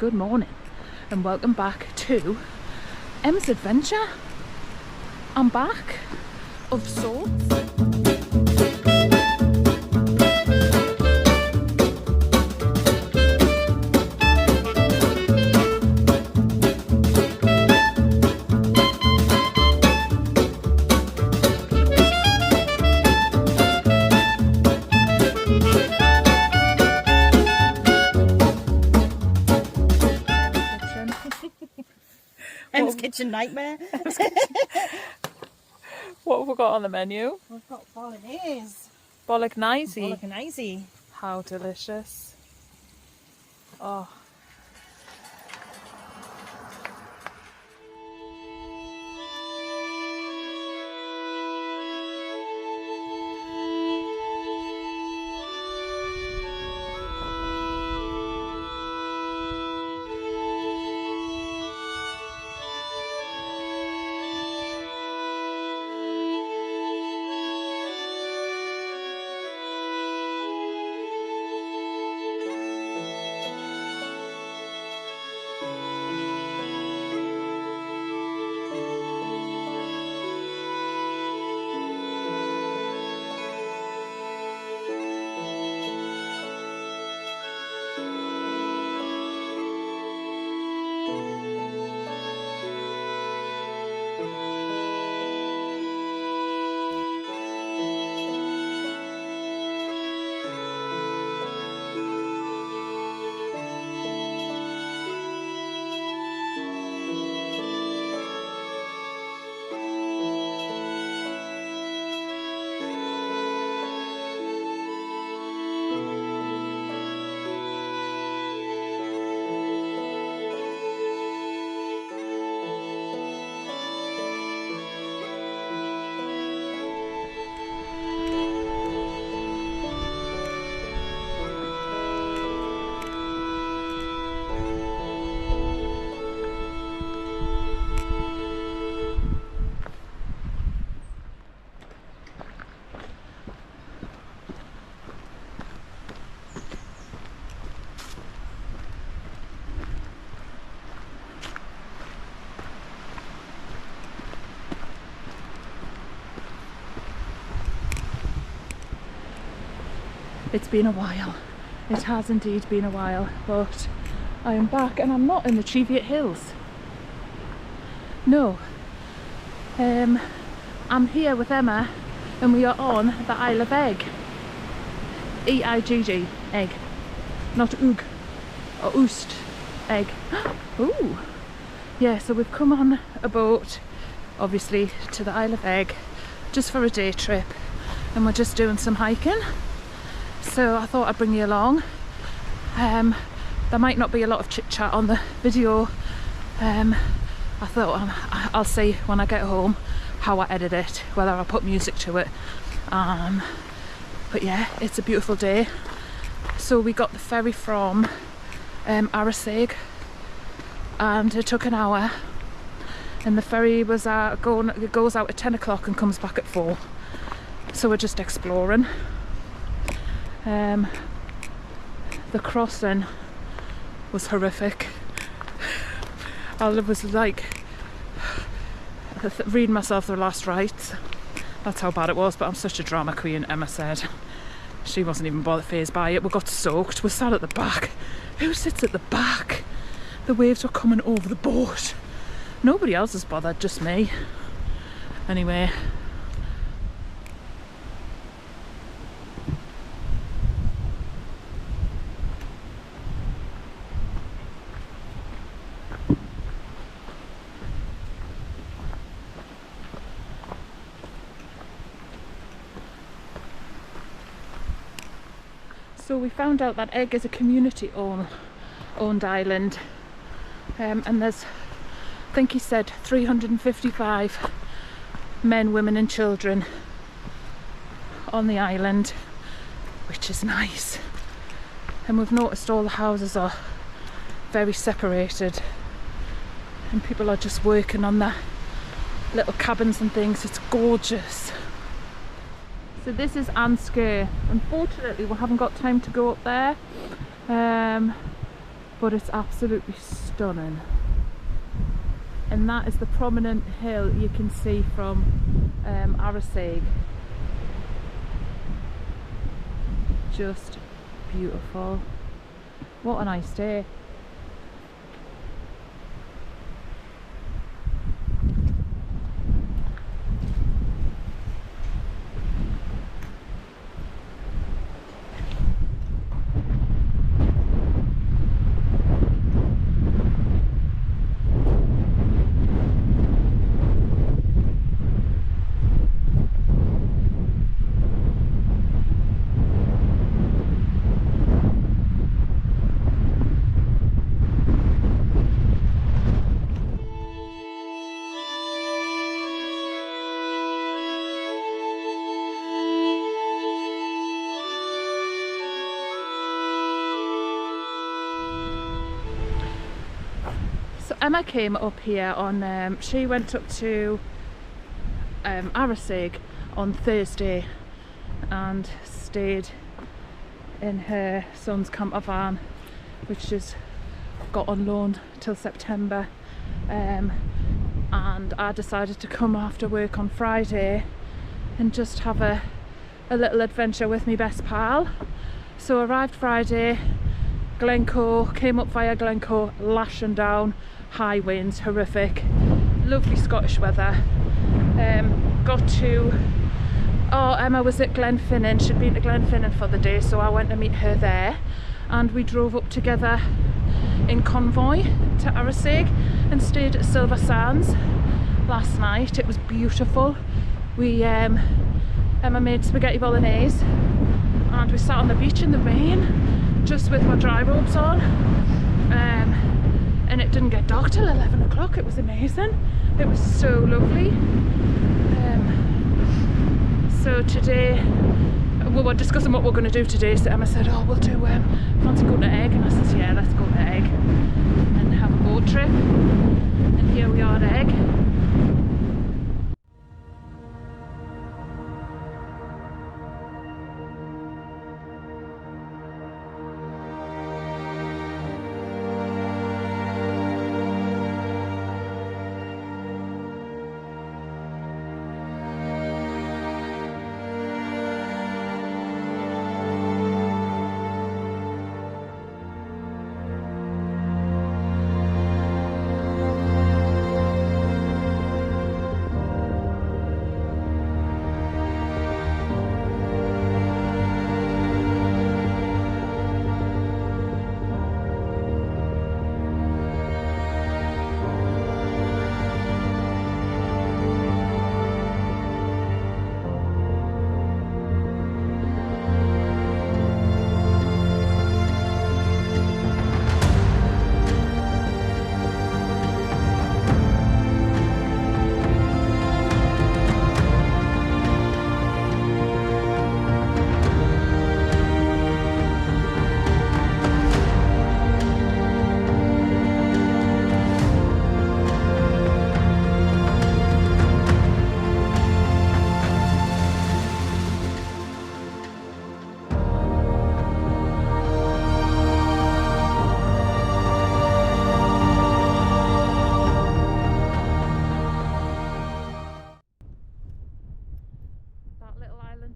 good morning and welcome back to Emma's Adventure. I'm back, of sorts. Em's kitchen nightmare. What have we got on the menu? We've got bolognese. Bolognese. Bolognese. How delicious. Oh. It's been a while. It has indeed been a while, but I am back and I'm not in the Cheviot Hills. No. I'm here with Emma and we are on the Isle of Eigg. E-I-G-G, egg. Not oog or oost, egg. Ooh. Yeah, so we've come on a boat, obviously, to the Isle of Eigg just for a day trip and we're just doing some hiking. So I thought I'd bring you along. There might not be a lot of chit chat on the video. I thought I'll see when I get home how I edit it, whether I put music to it. But yeah, it's a beautiful day. So we got the ferry from Arisaig and it took an hour. And the ferry was it goes out at 10 o'clock and comes back at 4. So we're just exploring. The crossing was horrific. I was like reading myself the last rites. That's how bad it was, but I'm such a drama queen, Emma said. She wasn't even bothered phased by it. We got soaked. We sat at the back. Who sits at the back? The waves were coming over the boat. Nobody else is bothered, just me. Anyway. So we found out that Eigg is a community-owned island, and there's, I think he said, 355 men, women and children on the island, which is nice. And we've noticed all the houses are very separated and people are just working on their little cabins and things. It's gorgeous. So this is Isle of Skye. Unfortunately we haven't got time to go up there, but it's absolutely stunning. And that is the prominent hill you can see from Arisaig. Just beautiful. What a nice day. Emma came up here on, she went up to Arisaig on Thursday and stayed in her son's camper van, which has got on loan till September, and I decided to come after work on Friday and just have a little adventure with my best pal. So arrived Friday, Glencoe, came up via Glencoe, lashing down, high winds, horrific, lovely Scottish weather. Got to, Emma was at Glenfinnan, she'd been to Glenfinnan for the day, so I went to meet her there, and we drove up together in convoy to Arisaig and stayed at Silver Sands last night. It was beautiful. We Emma made spaghetti bolognese and we sat on the beach in the rain just with my dry robes on, and it didn't get dark till 11 o'clock. It was amazing. It was so lovely. So today we were discussing what we're going to do today, so Emma said, oh, we'll do fancy going to Eigg, and I said, yeah, let's go to Eigg and have a boat trip. And here we are at Eigg.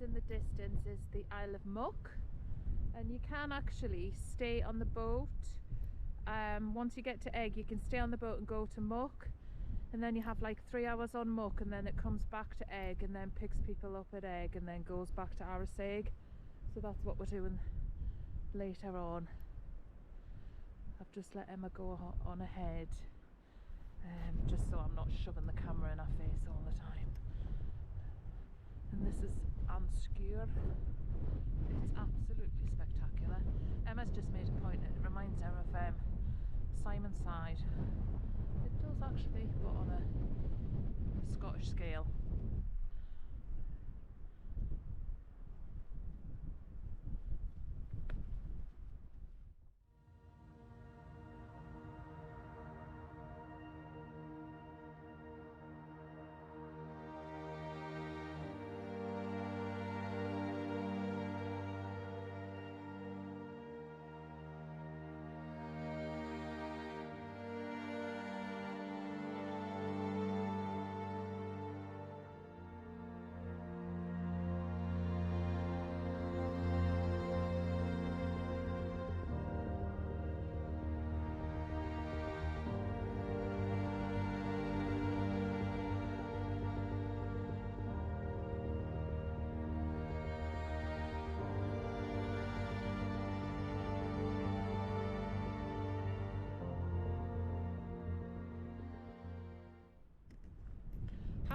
In the distance is the Isle of Muck, and you can actually stay on the boat. Once you get to Eigg, you can stay on the boat and go to Muck, and then you have like 3 hours on Muck, and then it comes back to Eigg and then picks people up at Eigg and then goes back to Arisaig. So that's what we're doing later on. I've just let Emma go on ahead, just so I'm not shoving the camera in her face all the time. And this is Skye. It's absolutely spectacular. Emma's just made a point, it reminds her of Simon's Side. It does actually, but on a Scottish scale.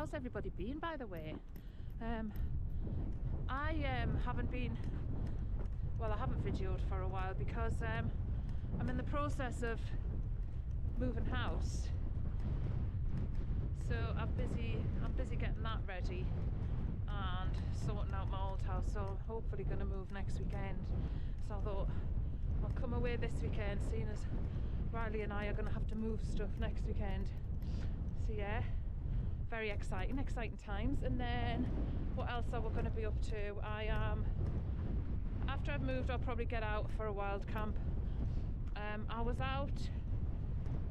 How's everybody been, by the way? I haven't been, well, I haven't videoed for a while because I'm in the process of moving house. So I'm busy getting that ready and sorting out my old house. So I'm hopefully going to move next weekend. So I thought I'll come away this weekend, seeing as Riley and I are going to have to move stuff next weekend. So yeah, very exciting times. And then what else are we going to be up to? After I've moved, I'll probably get out for a wild camp. I was out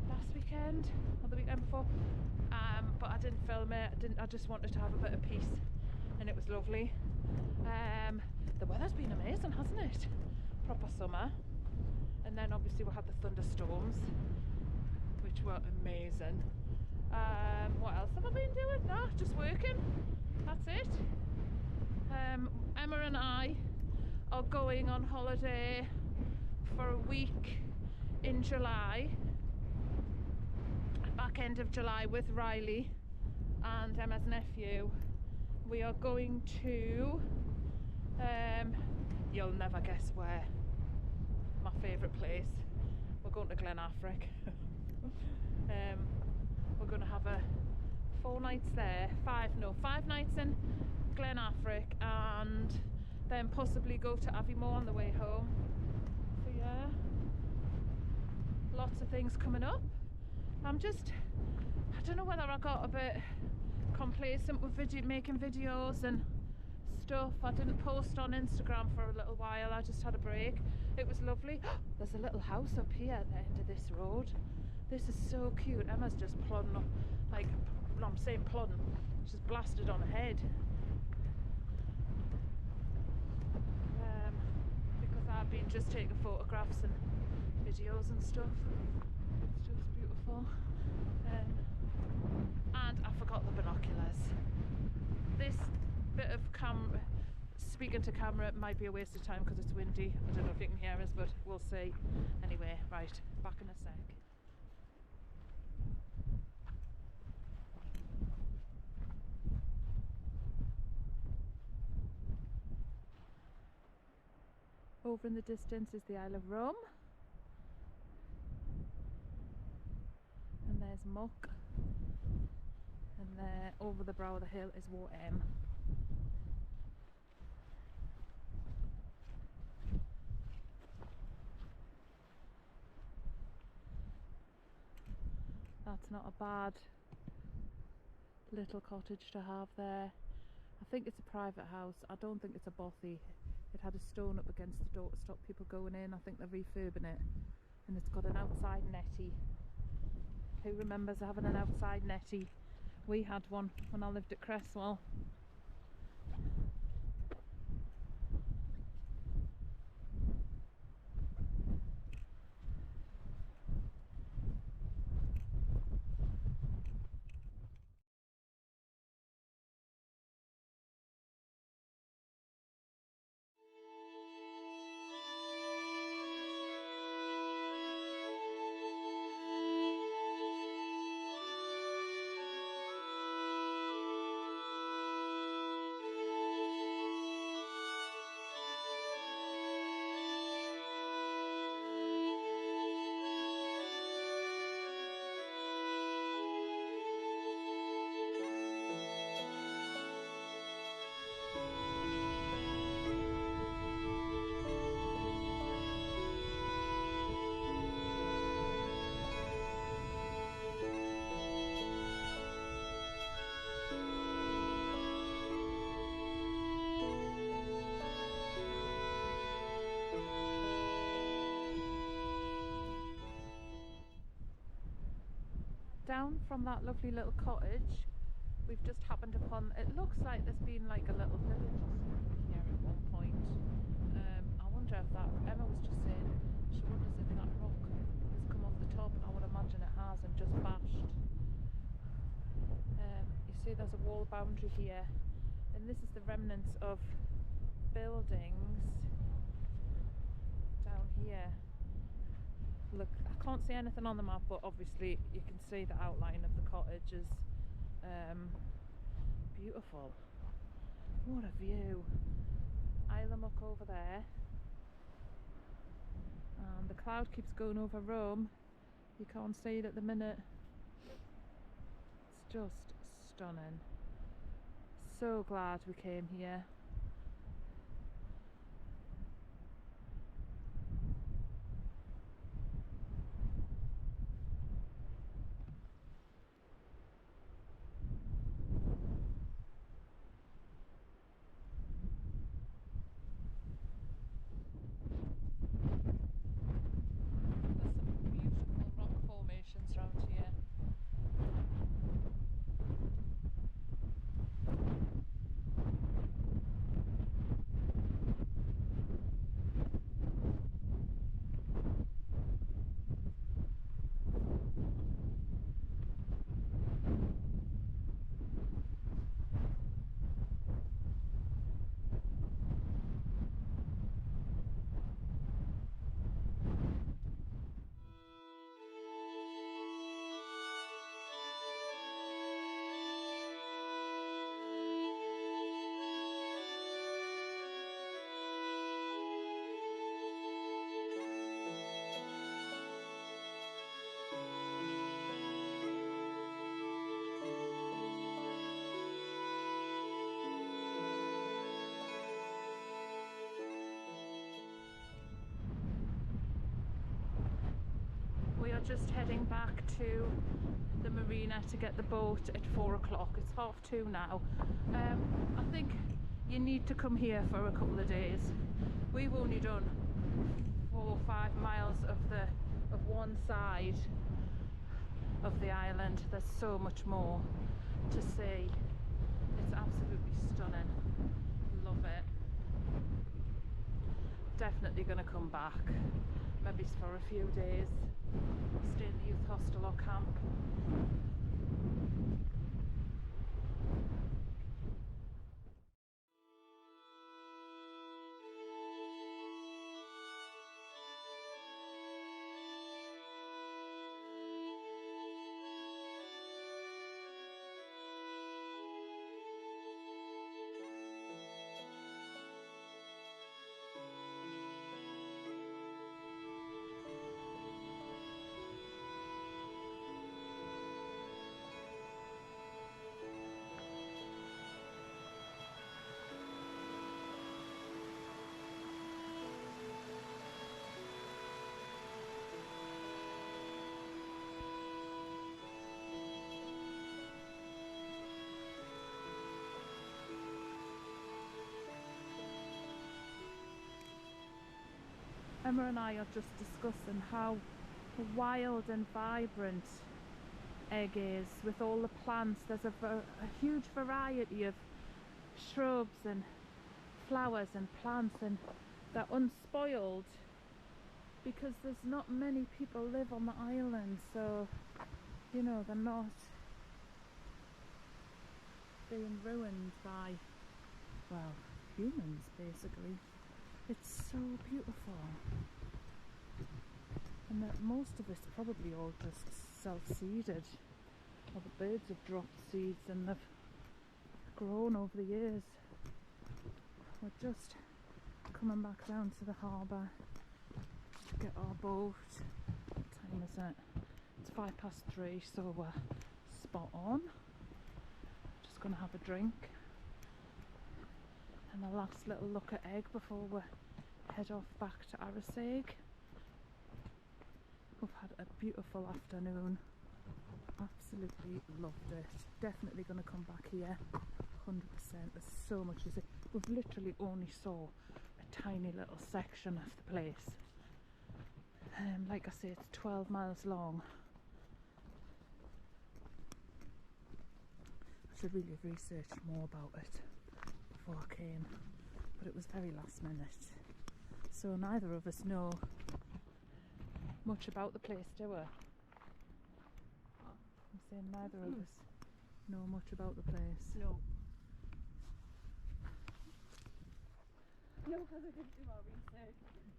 last weekend or the weekend before, but I didn't film it. I just wanted to have a bit of peace, and it was lovely. The weather's been amazing, hasn't it? Proper summer. And then obviously we had the thunderstorms, which were amazing. What else have I been doing? No, just working. That's it. Emma and I are going on holiday for a week in July, back end of July, with Riley and Emma's nephew. We are going to, you'll never guess where, my favourite place. We're going to Glenafric. We're going to have 4 nights there, 5 nights in Glenafric, and then possibly go to Aviemore on the way home. So yeah, lots of things coming up. I don't know whether I got a bit complacent with making videos and stuff. I didn't post on Instagram for a little while. I just had a break. It was lovely. There's a little house up here at the end of this road. This is so cute. Emma's just plodding up, like, no, I'm saying plodding, she's blasted on ahead. Because I've been just taking photographs and videos and stuff. It's just beautiful. And I forgot the binoculars. This bit of speaking to camera might be a waste of time because it's windy. I don't know if you can hear us, but we'll see. Anyway, right, back in a sec. Over in the distance is the Isle of Rome, and there's Muck, and there over the brow of the hill is Warm. That's not a bad little cottage to have there. I think it's a private house. I don't think it's a bothy. It had a stone up against the door to stop people going in. I think they're refurbing it, and it's got an outside netty. Who remembers having an outside netty? We had one when I lived at Cresswell. Down from that lovely little cottage, we've just happened upon, it looks like there's been like a little village or something here at one point. I wonder if that, Emma was just saying, she wonders if that rock has come off the top. I would imagine it has, and just bashed. You see there's a wall boundary here, and this is the remnants of buildings down here. Look, I can't see anything on the map, but obviously you can see the outline of the cottages. beautiful. What a view. Isle of Muck over there. And the cloud keeps going over Rome. You can't see it at the minute. It's just stunning. So glad we came here. There's some beautiful rock formations around here. We are just heading back to the marina to get the boat at 4 o'clock. It's 2:30 now. I think you need to come here for a couple of days. We've only done 4 or 5 miles of one side of the island. There's so much more to see. It's absolutely stunning. Love it. Definitely going to come back. Maybe for a few days. Stay in the youth hostel or camp. Emma and I are just discussing how wild and vibrant Eigg is with all the plants. There's a huge variety of shrubs and flowers and plants, and they're unspoiled because there's not many people live on the island, so you know they're not being ruined by, well, humans basically. It's so beautiful, and that most of it's probably all just self-seeded, or the birds have dropped seeds and they've grown over the years. We're just coming back down to the harbour to get our boat. What time is it? It's 3:05, so we're spot on. Just gonna have a drink and a last little look at Eigg before we head off back to Arisaig. We've had a beautiful afternoon. Absolutely loved it. Definitely going to come back here. 100%. There's so much to see. We've literally only saw a tiny little section of the place. Like I say, it's 12 miles long. I should really have researched more about it before I came, but it was very last minute, so neither of us know much about the place, do we? I'm saying neither of us know much about the place. No. No, because I didn't do our research.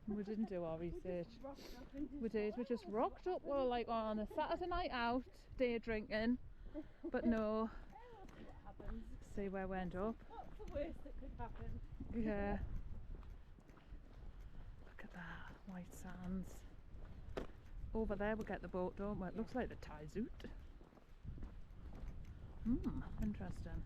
We didn't do our research. We just rocked up. We were like on a Saturday night out, day drinking, but no. We'll see what happens. see where we end up. What's the worst that could happen? Yeah. Look at that, white sands. Over there we'll get the boat, don't we? It looks like the Thai Zoot. Interesting.